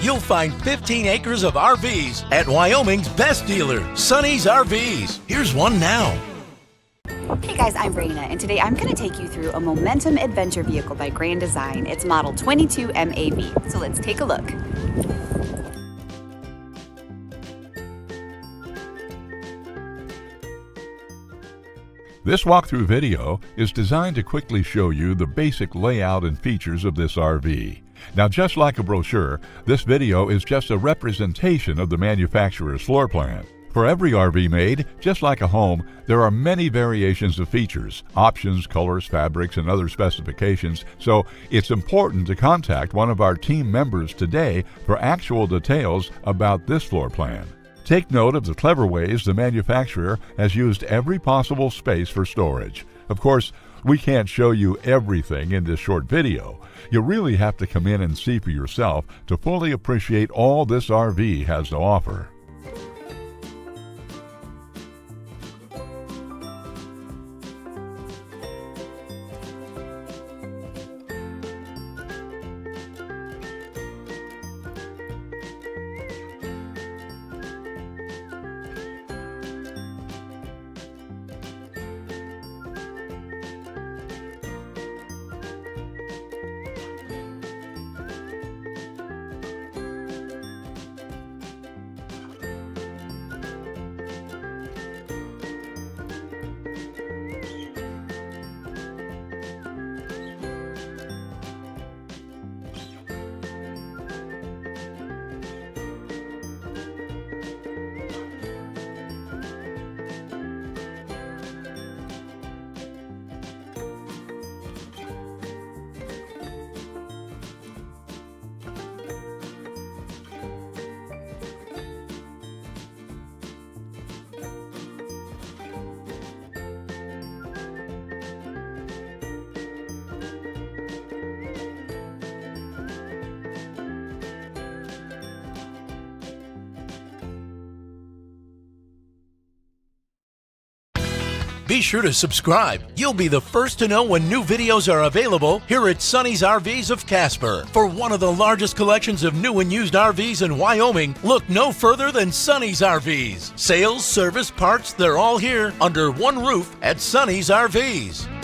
you'll find 15 acres of RVs at Wyoming's best dealer, Sonny's RVs. Here's one now. Hey guys, I'm Raina, and today I'm going to take you through a Momentum adventure vehicle by Grand Design. It's model 22MAV, so let's take a look. This walkthrough video is designed to quickly show you the basic layout and features of this RV. Now, just like a brochure, this video is just a representation of the manufacturer's floor plan. For every RV made, just like a home, there are many variations of features, options, colors, fabrics, and other specifications, so it's important to contact one of our team members today for actual details about this floor plan. Take note of the clever ways the manufacturer has used every possible space for storage. Of course, we can't show you everything in this short video. You really have to come in and see for yourself to fully appreciate all this RV has to offer. Be sure to subscribe. You'll be the first to know when new videos are available here at Sonny's RVs of Casper. For one of the largest collections of new and used RVs in Wyoming, look no further than Sonny's RVs. Sales, service, parts, they're all here under one roof at Sonny's RVs.